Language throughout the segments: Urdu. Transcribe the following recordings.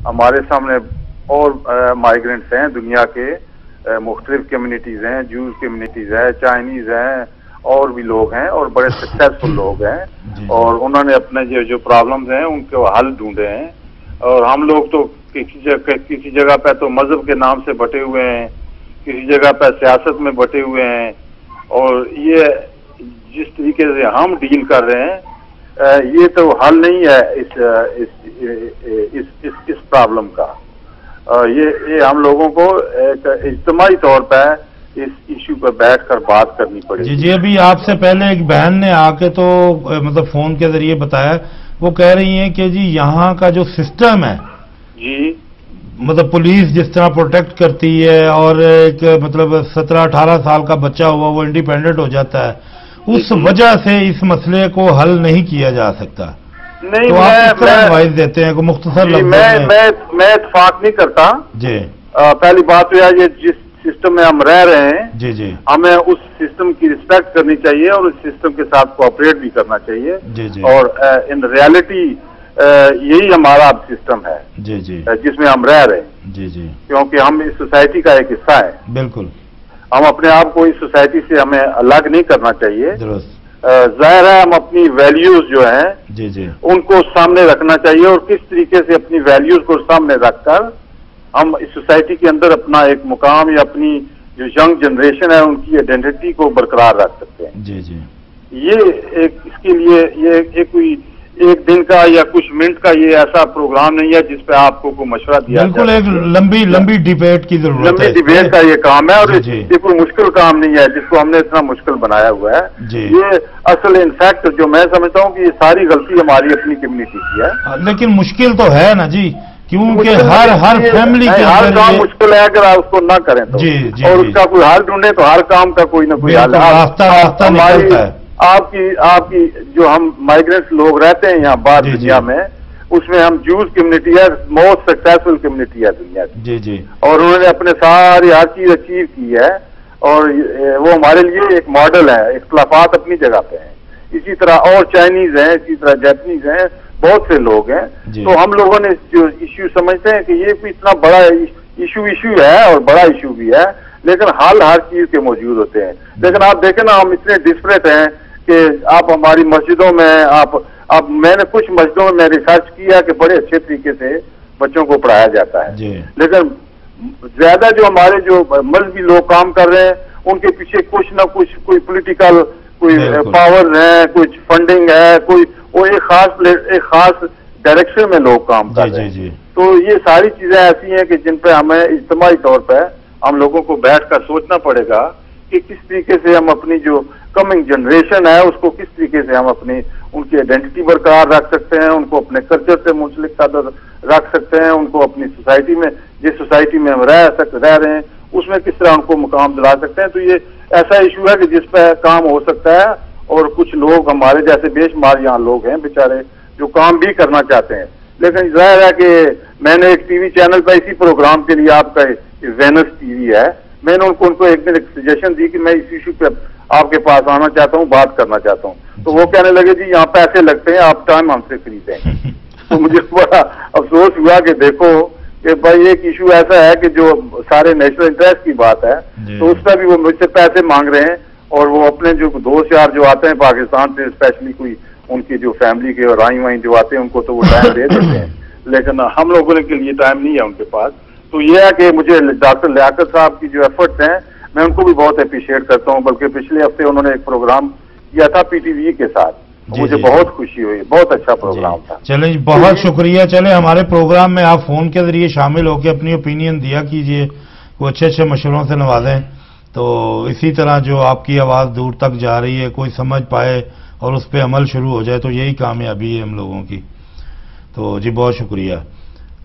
ہمارے سامنے اور مائیگرنٹس ہیں دنیا کے، مختلف کمیونٹیز ہیں، جوز کمیونٹیز ہیں، چائنیز ہیں، اور بھی لوگ ہیں اور بڑے سکسیسفل لوگ ہیں، اور انہوں نے اپنے جو پرابلمز ہیں ان کے حل ڈھونڈے ہیں، اور ہم لوگ تو کسی جگہ پہ تو مذہب کے نام سے بٹے ہوئے ہیں، کسی جگہ پہ سیاست میں بٹے ہوئے ہیں، اور یہ جس طریقے سے ہم ڈیل کر رہے ہیں یہ تو حل نہیں ہے اس پرابلم کا۔ یہ ہم لوگوں کو ایک اجتماعی طور پہ اس ایشو پر بیٹھ کر بات کرنی پڑے گی۔ جی ابھی آپ سے پہلے ایک بہن نے آ کے تو مطلب فون کے ذریعے بتایا، وہ کہہ رہی ہیں کہ جی یہاں کا جو سسٹم ہے، جی مطلب پولیس جس طرح پروٹیکٹ کرتی ہے اور ایک مطلب 17-18 سال کا بچہ ہوا وہ انڈیپینڈنٹ ہو جاتا ہے، اس وجہ سے اس مسئلے کو حل نہیں کیا جا سکتا۔ نہیں، تو آپ کس طرح ایڈوائز دیتے ہیں؟ مختصر لفظوں میں اتفاق نہیں کرتا۔ جی پہلی بات تو یہ جس سسٹم میں ہم رہ رہے ہیں، جی جی ہمیں اس سسٹم کی رسپیکٹ کرنی چاہیے اور اس سسٹم کے ساتھ کوآپریٹ بھی کرنا چاہیے، جی جی اور ان ریالٹی یہی ہمارا اب سسٹم ہے جی جی جس میں ہم رہ رہے ہیں، جی جی کیونکہ ہم اس سوسائٹی کا ایک حصہ ہے۔ بالکل ہم اپنے آپ کو اس سوسائٹی سے ہمیں الگ نہیں کرنا چاہیے۔ درست ظاہر ہے ہم اپنی ویلیوز جو ہیں جی جی ان کو سامنے رکھنا چاہیے، اور کس طریقے سے اپنی ویلیوز کو سامنے رکھ کر ہم اس سوسائٹی کے اندر اپنا ایک مقام یا اپنی جو ینگ جنریشن ہے ان کی آئیڈینٹی کو برقرار رکھ سکتے ہیں۔ جی جی یہ اس کے لیے یہ کوئی ایک دن کا یا کچھ منٹ کا یہ ایسا پروگرام نہیں ہے جس پہ آپ کو کوئی مشورہ دیا جائے۔ بالکل ایک لمبی ڈیبیٹ کی ضرورت ہے، لمبی ڈیبیٹ کا یہ کام ہے، اور جی یہ کوئی مشکل کام نہیں ہے جس کو ہم نے اتنا مشکل بنایا ہوا ہے۔ جی یہ اصل انفیکٹ جو میں سمجھتا ہوں کہ یہ ساری غلطی ہماری اپنی کمیونٹی کی ہے۔ لیکن مشکل تو ہے نا جی، کیونکہ ہر فیملی کے ہر اندر کام یہ مشکل ہے اگر آپ اس کو نہ کریں تو، جی جی اور جی اس کا کوئی حل ڈھونڈیں تو ہر کام کا کوئی نہ کوئی حل بالکل راستہ نکلتا ہے۔ آپ کی جو ہم مائیگرنٹس لوگ رہتے ہیں یہاں باہر جی دنیا میں، اس میں ہم جوز کمیونٹی ہے، موسٹ سکسیسفل کمیونٹی ہے دنیا کی، جی جی اور انہوں نے اپنے ساری ہر چیز اچیو کی ہے، اور وہ ہمارے لیے ایک ماڈل ہے۔ اختلافات اپنی جگہ پہ ہیں، اسی طرح اور چائنیز ہیں، اسی طرح جاپنیز ہیں، بہت سے لوگ ہیں۔ جی تو ہم لوگوں نے جو ایشو سمجھتے ہیں کہ یہ کوئی اتنا بڑا ایشو ہے اور بڑا ایشو بھی ہے، لیکن حل ہر چیز کے موجود ہوتے ہیں۔ لیکن آپ دیکھیں نا، ہم اتنے ڈسپریٹ ہیں کہ آپ ہماری مسجدوں میں اب میں نے کچھ مسجدوں میں ریسرچ کیا کہ بڑے اچھے طریقے سے بچوں کو پڑھایا جاتا ہے، جی لیکن زیادہ جو ہمارے جو مذہبی لوگ کام کر رہے ہیں ان کے پیچھے کچھ نہ کچھ کوئی پولیٹیکل کوئی پاور ہے، کچھ فنڈنگ ہے، کوئی وہ ایک خاص ڈائریکشن میں لوگ کام کر رہے ہیں۔ جی تو یہ ساری چیزیں ایسی ہیں کہ جن پہ ہمیں اجتماعی طور پہ ہم لوگوں کو بیٹھ کر سوچنا پڑے گا کہ کس طریقے سے ہم اپنی جو کمنگ جنریشن ہے اس کو کس طریقے سے ہم اپنی ان کی آئیڈینٹی برقرار رکھ سکتے ہیں، ان کو اپنے کلچر سے منسلک رکھ سکتے ہیں، ان کو اپنی سوسائٹی میں جس سوسائٹی میں ہم رہ رہے ہیں اس میں کس طرح ان کو مقام دلا سکتے ہیں۔ تو یہ ایسا ایشو ہے کہ جس پہ کام ہو سکتا ہے، اور کچھ لوگ ہمارے جیسے بے شمار یہاں لوگ ہیں بیچارے جو کام بھی کرنا چاہتے ہیں، لیکن ظاہر ہے کہ میں نے ایک ٹی وی چینل پہ اسی پروگرام کے لیے، آپ کا وینس ٹی وی ہے، میں نے ان کو ایک دن ایک سجیشن دی کہ میں اس ایشو پہ آپ کے پاس آنا چاہتا ہوں، بات کرنا چاہتا ہوں، تو وہ کہنے لگے جی یہاں پیسے لگتے ہیں، آپ ٹائم ہم سے خریدیں۔ تو مجھے بڑا افسوس ہوا کہ دیکھو کہ بھائی ایک ایشو ایسا ہے کہ جو سارے نیشنل انٹرسٹ کی بات ہے، تو اس پہ بھی وہ مجھ سے پیسے مانگ رہے ہیں، اور وہ اپنے جو دوست یار جو آتے ہیں پاکستان سے، اسپیشلی کوئی ان کی جو فیملی کے اور آئیں جو آتے ہیں ان کو تو وہ ٹائم دے دیتے ہیں، لیکن ہم لوگوں کے لیے ٹائم نہیں ہے ان کے پاس۔ تو یہ ہے کہ مجھے ڈاکٹر لیاقت صاحب کی جو ایفرٹس ہیں میں ان کو بھی بہت اپریشیٹ کرتا ہوں، بلکہ پچھلے ہفتے انہوں نے ایک پروگرام کیا تھا پی ٹی وی کے ساتھ، مجھے بہت خوشی ہوئی، بہت اچھا پروگرام تھا۔ چلیں بہت شکریہ۔ چلیں ہمارے پروگرام میں آپ فون کے ذریعے شامل ہو کے اپنی اوپینین دیا کیجئے، کوئی اچھے مشوروں سے نوازیں، تو اسی طرح جو آپ کی آواز دور تک جا رہی ہے کوئی سمجھ پائے اور اس پہ عمل شروع ہو جائے، تو یہی کامیابی ہے ہم لوگوں کی۔ تو جی بہت شکریہ۔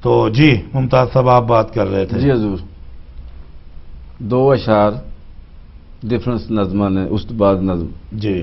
تو جی ممتاز صاحب آپ بات کر رہے تھے۔ جی حضور، 2 اشعار ڈفرنس نظمہ نے اس بعد نظم جی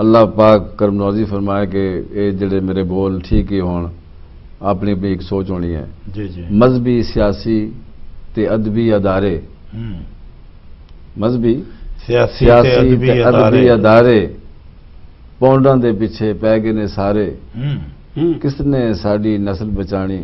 اللہ پاک کرم نوازی فرمایا کہ اے جڑے میرے بول ٹھیک ہی ہون، اپنی بھی ایک سوچ ہونی ہے۔ جی جی مذہبی، سیاسی تے ادبی ادارے، مذہبی سیاسی تے ادبی ادارے پونڈاں دے پیچھے پی گئے نے سارے، کس نے ساڈی نسل بچانی